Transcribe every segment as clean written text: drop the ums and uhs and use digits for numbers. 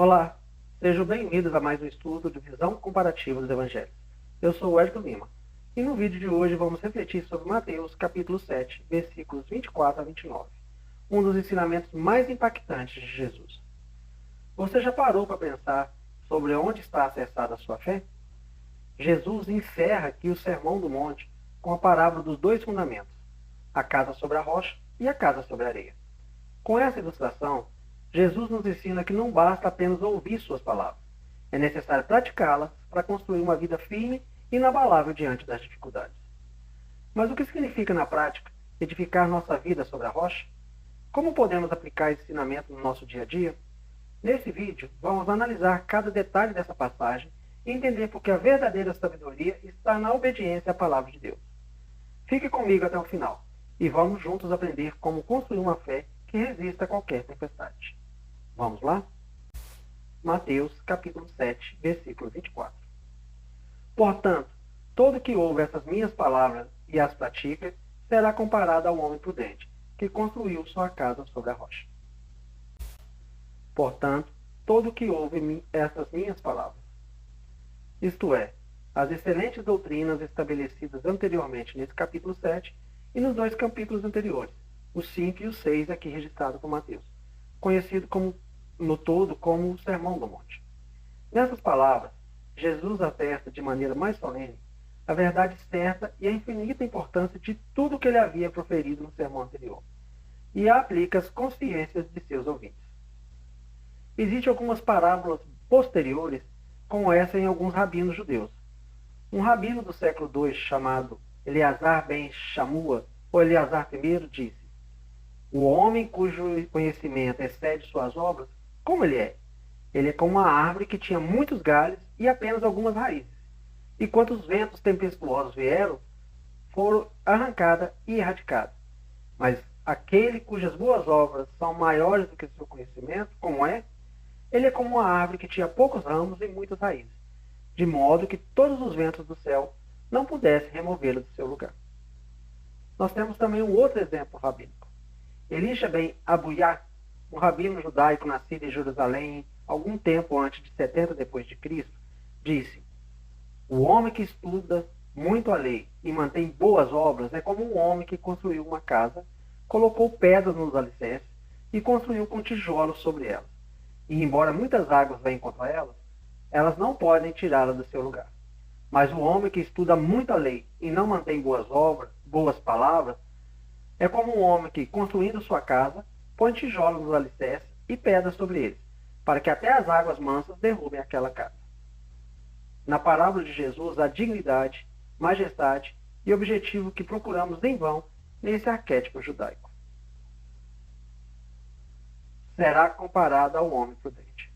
Olá, sejam bem-vindos a mais um estudo de visão comparativa dos evangelhos. Eu sou o Edson Lima e no vídeo de hoje vamos refletir sobre Mateus capítulo 7, versículos 24 a 29, um dos ensinamentos mais impactantes de Jesus. Você já parou para pensar sobre onde está acessada a sua fé? Jesus encerra aqui o Sermão do Monte com a parábola dos dois fundamentos, a casa sobre a rocha e a casa sobre a areia. Com essa ilustração, Jesus nos ensina que não basta apenas ouvir suas palavras. É necessário praticá-las para construir uma vida firme e inabalável diante das dificuldades. Mas o que significa na prática edificar nossa vida sobre a rocha? Como podemos aplicar esse ensinamento no nosso dia a dia? Nesse vídeo, vamos analisar cada detalhe dessa passagem e entender porque a verdadeira sabedoria está na obediência à palavra de Deus. Fique comigo até o final e vamos juntos aprender como construir uma fé que resista a qualquer tempestade. Vamos lá? Mateus capítulo 7, versículo 24. Portanto, todo que ouve essas minhas palavras e as pratica, será comparado ao homem prudente, que construiu sua casa sobre a rocha. Portanto, todo que ouve essas minhas palavras, isto é, as excelentes doutrinas estabelecidas anteriormente nesse capítulo 7 e nos dois capítulos anteriores, os 5 e os 6 aqui registrados por Mateus, conhecido no todo como o Sermão do Monte. Nessas palavras, Jesus atesta de maneira mais solene a verdade certa e a infinita importância de tudo que ele havia proferido no sermão anterior, e a aplica às consciências de seus ouvintes. Existem algumas parábolas posteriores, como essa em alguns rabinos judeus. Um rabino do século II, chamado Eleazar ben Shamua, ou Eleazar I, disse: o homem cujo conhecimento excede suas obras, como ele é? Ele é como uma árvore que tinha muitos galhos e apenas algumas raízes. E quando os ventos tempestuosos vieram, foram arrancadas e erradicadas. Mas aquele cujas boas obras são maiores do que seu conhecimento, como é? Ele é como uma árvore que tinha poucos ramos e muitas raízes, de modo que todos os ventos do céu não pudessem removê-lo do seu lugar. Nós temos também um outro exemplo rabínico. Elisha ben Abuyá, um rabino judaico nascido em Jerusalém algum tempo antes de 70 depois de Cristo, disse: o homem que estuda muito a lei e mantém boas obras é como um homem que construiu uma casa, colocou pedras nos alicerces e construiu com tijolos sobre elas. E embora muitas águas venham contra elas, elas não podem tirá-la do seu lugar. Mas o homem que estuda muito a lei e não mantém boas obras, boas palavras, é como um homem que, construindo sua casa, põe tijolos nos alicerces e pedras sobre eles, para que até as águas mansas derrubem aquela casa. Na parábola de Jesus, há dignidade, majestade e objetivo que procuramos em vão nesse arquétipo judaico. Será comparado ao homem prudente.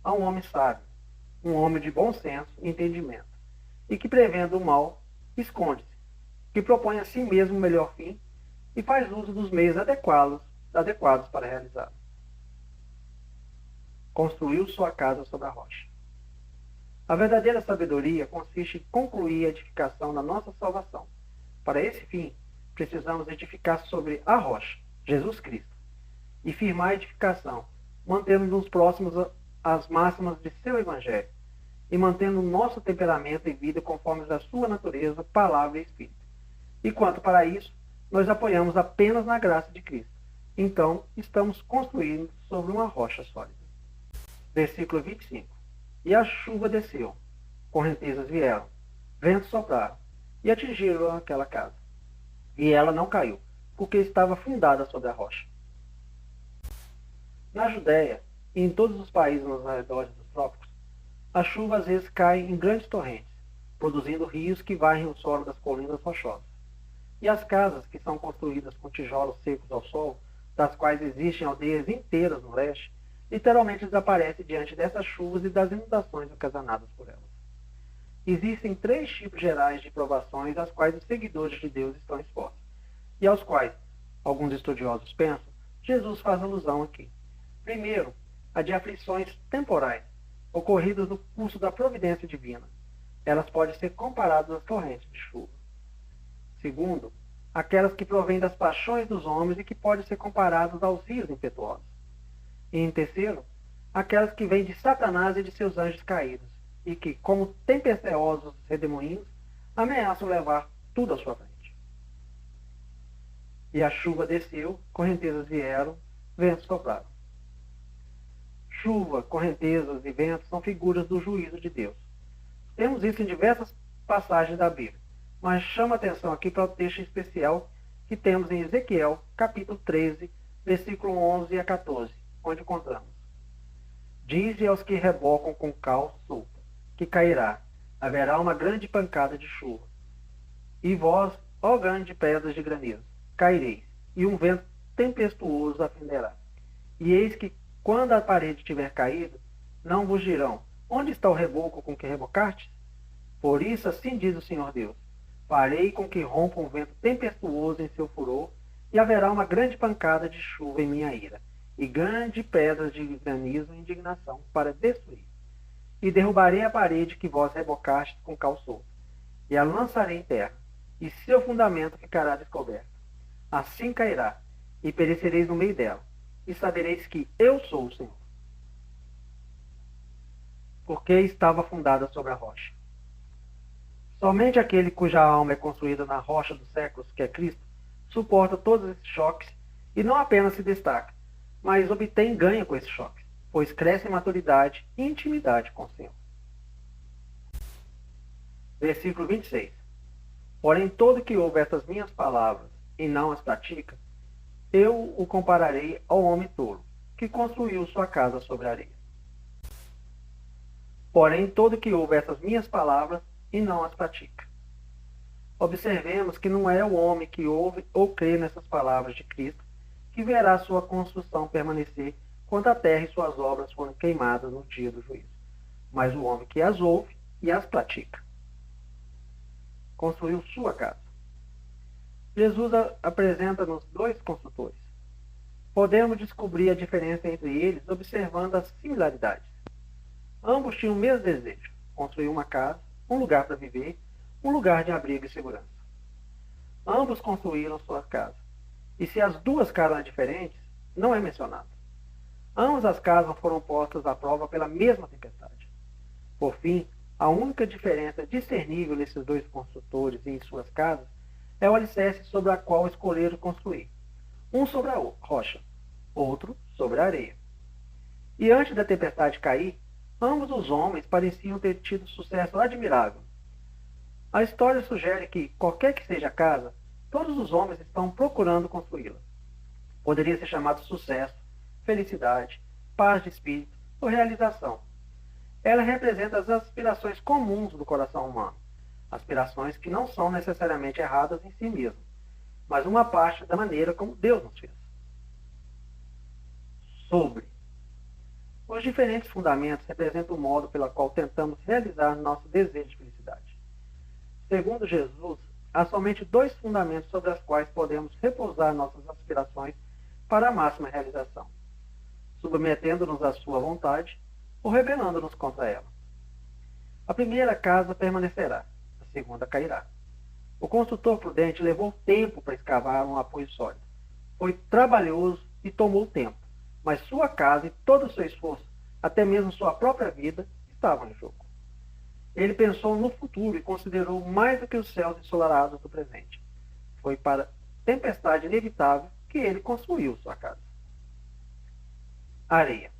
A um homem sábio, um homem de bom senso e entendimento, e que, prevendo o mal, esconde-se, que propõe a si mesmo o melhor fim e faz uso dos meios adequados para realizá-lo. Construiu sua casa sobre a rocha. A verdadeira sabedoria consiste em concluir a edificação da nossa salvação. Para esse fim, precisamos edificar sobre a rocha, Jesus Cristo, e firmar a edificação, mantendo-nos próximos às máximas de seu Evangelho, e mantendo o nosso temperamento e vida conforme a sua natureza, palavra e espírito. E quanto para isso, nós apoiamos apenas na graça de Cristo. Então, estamos construindo sobre uma rocha sólida. Versículo 25. E a chuva desceu, correntezas vieram, ventos sopraram e atingiram aquela casa. E ela não caiu, porque estava fundada sobre a rocha. Na Judéia e em todos os países nos arredores dos trópicos, a chuva às vezes cai em grandes torrentes, produzindo rios que varrem o solo das colinas rochosas. E as casas, que são construídas com tijolos secos ao sol, das quais existem aldeias inteiras no leste, literalmente desaparecem diante dessas chuvas e das inundações ocasionadas por elas. Existem 3 tipos gerais de provações às quais os seguidores de Deus estão expostos, e aos quais, alguns estudiosos pensam, Jesus faz alusão aqui. Primeiro, a de aflições temporais, ocorridas no curso da providência divina. Elas podem ser comparadas às torrentes de chuva. Segundo, aquelas que provêm das paixões dos homens e que podem ser comparadas aos rios impetuosos. E em terceiro, aquelas que vêm de Satanás e de seus anjos caídos, e que, como tempestuosos redemoinhos, ameaçam levar tudo à sua frente. E a chuva desceu, correntezas vieram, ventos sopraram. Chuva, correntezas e ventos são figuras do juízo de Deus. Temos isso em diversas passagens da Bíblia, mas chama atenção aqui para o texto especial que temos em Ezequiel, capítulo 13, versículo 11 a 14, onde encontramos: Dize aos que rebocam com cal solta, que cairá, haverá uma grande pancada de chuva. E vós, ó grandes pedras de granizo, caireis, e um vento tempestuoso afenderá. E eis que, quando a parede tiver caído, não vos dirão: onde está o reboco com que rebocastes? Por isso, assim diz o Senhor Deus: farei com que rompa um vento tempestuoso em seu furor, e haverá uma grande pancada de chuva em minha ira, e grandes pedras de granizo em indignação, para destruir. E derrubarei a parede que vós rebocastes com cal solto, e a lançarei em terra, e seu fundamento ficará descoberto. Assim cairá, e perecereis no meio dela, e sabereis que eu sou o Senhor. Porque estava fundada sobre a rocha. Somente aquele cuja alma é construída na rocha dos séculos, que é Cristo, suporta todos esses choques e não apenas se destaca, mas obtém ganho com esses choques, pois cresce em maturidade e intimidade com o Senhor. Versículo 26. Porém, todo que ouve estas minhas palavras e não as pratica, eu o compararei ao homem tolo, que construiu sua casa sobre a areia. Porém, todo que ouve essas minhas palavras e não as pratica. Observemos que não é o homem que ouve ou crê nessas palavras de Cristo que verá sua construção permanecer quando a terra e suas obras forem queimadas no dia do juízo, mas o homem que as ouve e as pratica. Construiu sua casa. Jesus apresenta-nos dois construtores. Podemos descobrir a diferença entre eles observando as similaridades. Ambos tinham o mesmo desejo: construir uma casa, um lugar para viver, um lugar de abrigo e segurança. Ambos construíram sua casa. E se as duas casas diferentes, não é mencionado. Ambas as casas foram postas à prova pela mesma tempestade. Por fim, a única diferença discernível nesses dois construtores e em suas casas é o alicerce sobre a qual escolheram construir. Um sobre a rocha, outro sobre a areia. E antes da tempestade cair, ambos os homens pareciam ter tido sucesso admirável. A história sugere que, qualquer que seja a casa, todos os homens estão procurando construí-la. Poderia ser chamado sucesso, felicidade, paz de espírito ou realização. Ela representa as aspirações comuns do coração humano, aspirações que não são necessariamente erradas em si mesmas, mas uma parte da maneira como Deus nos fez. Sobre. Os diferentes fundamentos representam o modo pelo qual tentamos realizar nosso desejo de felicidade. Segundo Jesus, há somente dois fundamentos sobre os quais podemos repousar nossas aspirações para a máxima realização: submetendo-nos à sua vontade ou rebelando-nos contra ela. A primeira casa permanecerá, a segunda cairá. O construtor prudente levou tempo para escavar um apoio sólido. Foi trabalhoso e tomou tempo, mas sua casa e todo o seu esforço, até mesmo sua própria vida, estavam em jogo. Ele pensou no futuro e considerou mais do que os céus ensolarados do presente. Foi para a tempestade inevitável que ele construiu sua casa. Areia.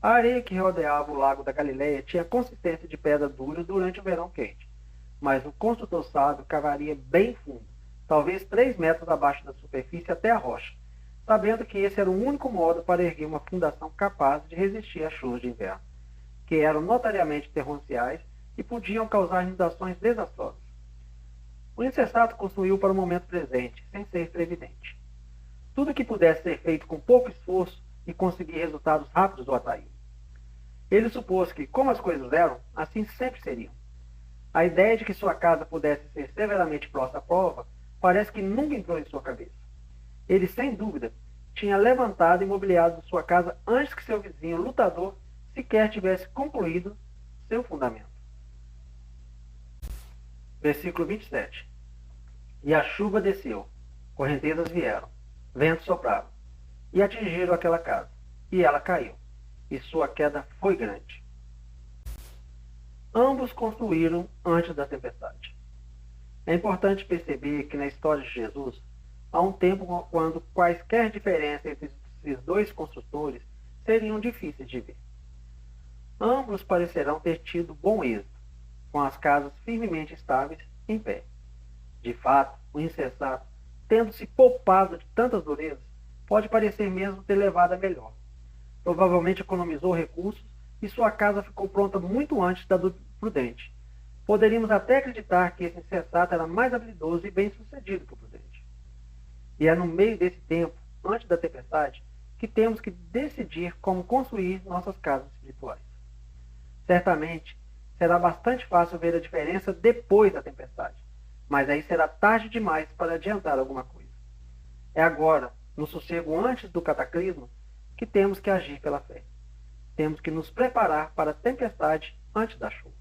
A areia que rodeava o lago da Galileia tinha consistência de pedra dura durante o verão quente, mas o construtor sábio cavaria bem fundo, talvez 3 metros abaixo da superfície até a rocha, sabendo que esse era o único modo para erguer uma fundação capaz de resistir às chuvas de inverno, que eram notariamente torrenciais e podiam causar inundações desastrosas. O insensato construiu para o momento presente, sem ser previdente. Tudo que pudesse ser feito com pouco esforço e conseguir resultados rápidos o atraiu. Ele supôs que, como as coisas eram, assim sempre seriam. A ideia de que sua casa pudesse ser severamente posta à prova parece que nunca entrou em sua cabeça. Ele, sem dúvida, tinha levantado e mobiliado sua casa antes que seu vizinho lutador sequer tivesse concluído seu fundamento. Versículo 27. E a chuva desceu, correntezas vieram, ventos sopraram, e atingiram aquela casa, e ela caiu, e sua queda foi grande. Ambos construíram antes da tempestade. É importante perceber que na história de Jesus, há um tempo quando quaisquer diferenças entre esses dois construtores seriam difíceis de ver. Ambos parecerão ter tido bom êxito, com as casas firmemente estáveis em pé. De fato, o insensato, tendo se poupado de tantas durezas, pode parecer mesmo ter levado a melhor. Provavelmente economizou recursos e sua casa ficou pronta muito antes da do prudente. Poderíamos até acreditar que esse insensato era mais habilidoso e bem-sucedido que o prudente. E é no meio desse tempo, antes da tempestade, que temos que decidir como construir nossas casas espirituais. Certamente, será bastante fácil ver a diferença depois da tempestade, mas aí será tarde demais para adiantar alguma coisa. É agora, no sossego antes do cataclismo, que temos que agir pela fé. Temos que nos preparar para a tempestade antes da chuva.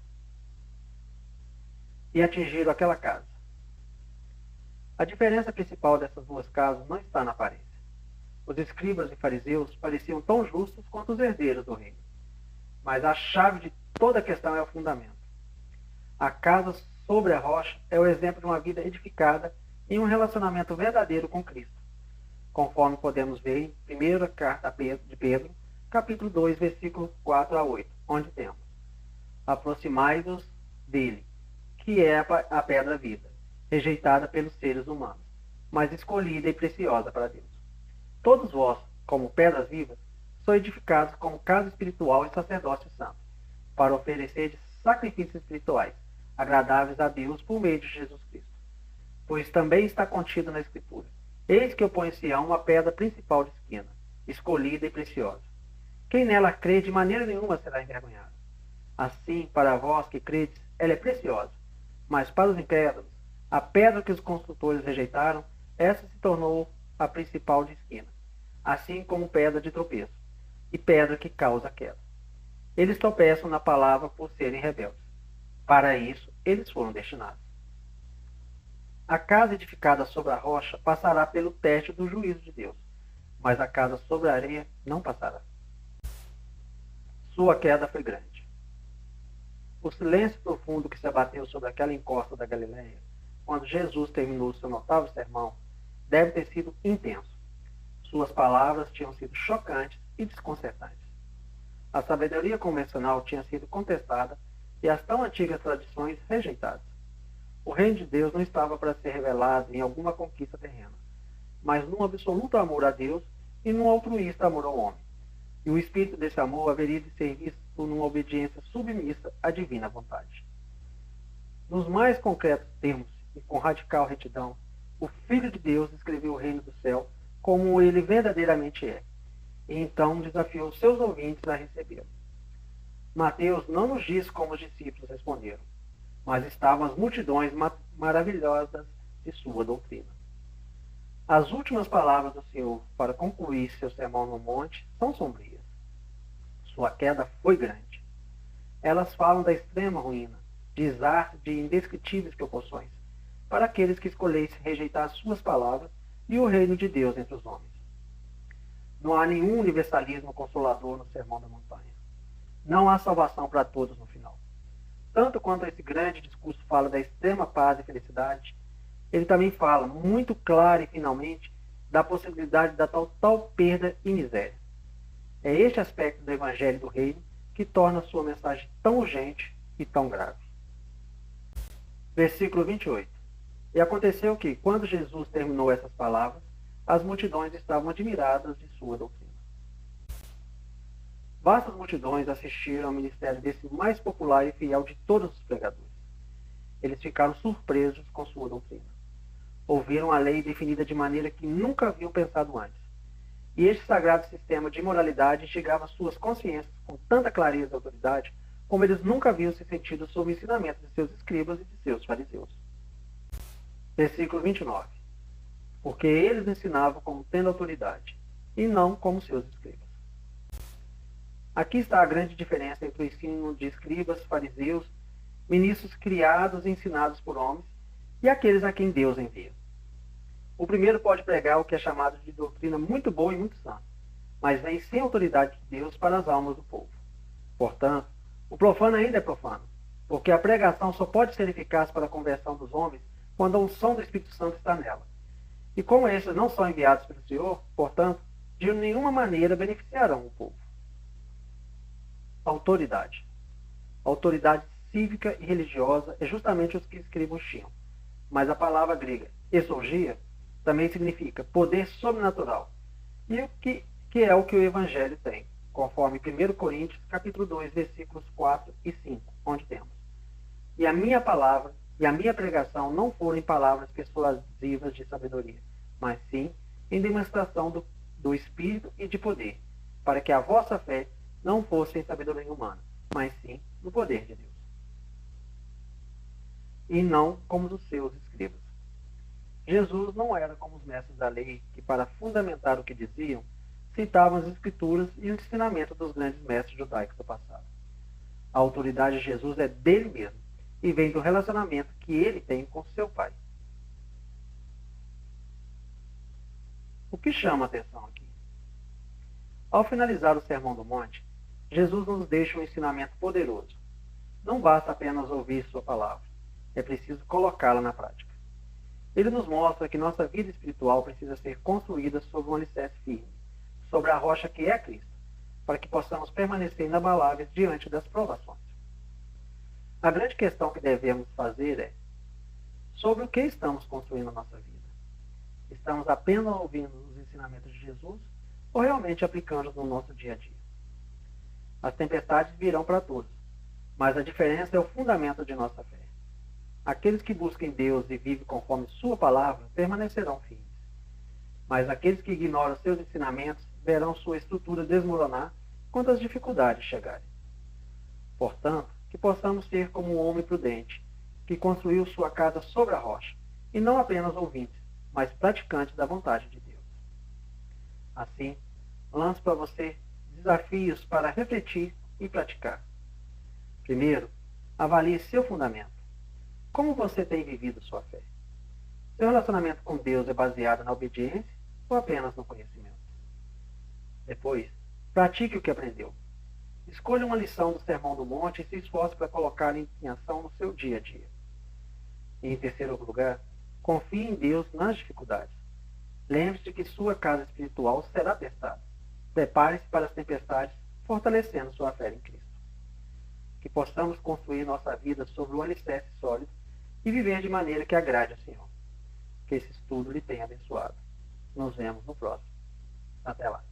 E atingir aquela casa. A diferença principal dessas duas casas não está na aparência. Os escribas e fariseus pareciam tão justos quanto os herdeiros do reino. Mas a chave de toda a questão é o fundamento. A casa sobre a rocha é o exemplo de uma vida edificada em um relacionamento verdadeiro com Cristo, conforme podemos ver em 1ª carta de Pedro, capítulo 2, versículos 4 a 8, onde temos: aproximai-vos dele, que é a pedra viva, rejeitada pelos seres humanos, mas escolhida e preciosa para Deus. Todos vós, como pedras vivas, sois edificados como casa espiritual e sacerdócio santo, para oferecer sacrifícios espirituais, agradáveis a Deus por meio de Jesus Cristo. Pois também está contido na Escritura: eis que eu ponho em Sião uma pedra principal de esquina, escolhida e preciosa. Quem nela crê de maneira nenhuma será envergonhado. Assim, para vós que credes, ela é preciosa. Mas para os incrédulos, a pedra que os construtores rejeitaram, essa se tornou a principal de esquina, assim como pedra de tropeço, e pedra que causa queda. Eles tropeçam na palavra por serem rebeldes. Para isso, eles foram destinados. A casa edificada sobre a rocha passará pelo teste do juízo de Deus, mas a casa sobre a areia não passará. Sua queda foi grande. O silêncio profundo que se abateu sobre aquela encosta da Galileia, quando Jesus terminou seu notável sermão, deve ter sido intenso. Suas palavras tinham sido chocantes e desconcertantes. A sabedoria convencional tinha sido contestada e as tão antigas tradições rejeitadas. O reino de Deus não estava para ser revelado em alguma conquista terrena, mas num absoluto amor a Deus e num altruísta amor ao homem. E o espírito desse amor haveria de ser visto numa obediência submissa à divina vontade. Nos mais concretos termos e com radical retidão, o Filho de Deus descreveu o reino do céu como ele verdadeiramente é, e então desafiou seus ouvintes a recebê-lo. Mateus não nos diz como os discípulos responderam, mas estavam as multidões maravilhosas de sua doutrina. As últimas palavras do Senhor para concluir seu sermão no monte são sombrias. Sua queda foi grande. Elas falam da extrema ruína, de indescritíveis proporções, para aqueles que escolhessem rejeitar as suas palavras e o reino de Deus entre os homens. Não há nenhum universalismo consolador no Sermão da Montanha. Não há salvação para todos no final. Tanto quanto esse grande discurso fala da extrema paz e felicidade, ele também fala, muito claro e finalmente, da possibilidade da total perda e miséria. É este aspecto do Evangelho do Reino que torna sua mensagem tão urgente e tão grave. Versículo 28. E aconteceu que, quando Jesus terminou essas palavras, as multidões estavam admiradas de sua doutrina. Vastas multidões assistiram ao ministério desse mais popular e fiel de todos os pregadores. Eles ficaram surpresos com sua doutrina. Ouviram a lei definida de maneira que nunca haviam pensado antes. E este sagrado sistema de moralidade instigava suas consciências com tanta clareza e autoridade como eles nunca haviam se sentido sob o ensinamento de seus escribas e de seus fariseus. Versículo 29. Porque eles ensinavam como tendo autoridade, e não como seus escribas. Aqui está a grande diferença entre o ensino de escribas, fariseus, ministros criados e ensinados por homens, e aqueles a quem Deus envia. O primeiro pode pregar o que é chamado de doutrina muito boa e muito sã, mas vem sem autoridade de Deus para as almas do povo. Portanto, o profano ainda é profano, porque a pregação só pode ser eficaz para a conversão dos homens quando a unção do Espírito Santo está nela. E como esses não são enviados pelo Senhor, portanto, de nenhuma maneira beneficiarão o povo. Autoridade. Autoridade cívica e religiosa é justamente os que escribos tinham. Mas a palavra grega exousia também significa poder sobrenatural. E o que é o que o Evangelho tem, conforme 1 Coríntios capítulo 2, versículos 4 e 5, onde temos: E a minha palavra e a minha pregação não foram em palavras persuasivas de sabedoria, mas sim em demonstração do Espírito e de poder, para que a vossa fé não fosse em sabedoria humana, mas sim no poder de Deus. E não como os seus escribas. Jesus não era como os mestres da lei, que para fundamentar o que diziam, citavam as escrituras e o ensinamento dos grandes mestres judaicos do passado. A autoridade de Jesus é dele mesmo e vem do relacionamento que ele tem com seu Pai. O que chama a atenção aqui? Ao finalizar o Sermão do Monte, Jesus nos deixa um ensinamento poderoso. Não basta apenas ouvir sua palavra, é preciso colocá-la na prática. Ele nos mostra que nossa vida espiritual precisa ser construída sobre um alicerce firme, sobre a rocha que é Cristo, para que possamos permanecer inabaláveis diante das provações. A grande questão que devemos fazer é: sobre o que estamos construindo a nossa vida? Estamos apenas ouvindo os ensinamentos de Jesus ou realmente aplicando-os no nosso dia a dia? As tempestades virão para todos, mas a diferença é o fundamento de nossa fé. Aqueles que buscam Deus e vivem conforme sua palavra permanecerão firmes. Mas aqueles que ignoram seus ensinamentos verão sua estrutura desmoronar quando as dificuldades chegarem. Portanto, que possamos ser como um homem prudente, que construiu sua casa sobre a rocha, e não apenas ouvintes, mas praticantes da vontade de Deus. Assim, lanço para você desafios para refletir e praticar. Primeiro, avalie seu fundamento. Como você tem vivido sua fé? Seu relacionamento com Deus é baseado na obediência ou apenas no conhecimento? Depois, pratique o que aprendeu. Escolha uma lição do Sermão do Monte e se esforce para colocá-la em ação no seu dia a dia. E, em terceiro lugar, confie em Deus nas dificuldades. Lembre-se de que sua casa espiritual será testada. Prepare-se para as tempestades, fortalecendo sua fé em Cristo. Que possamos construir nossa vida sobre um alicerce sólido e viver de maneira que agrade ao Senhor. Que esse estudo lhe tenha abençoado. Nos vemos no próximo. Até lá.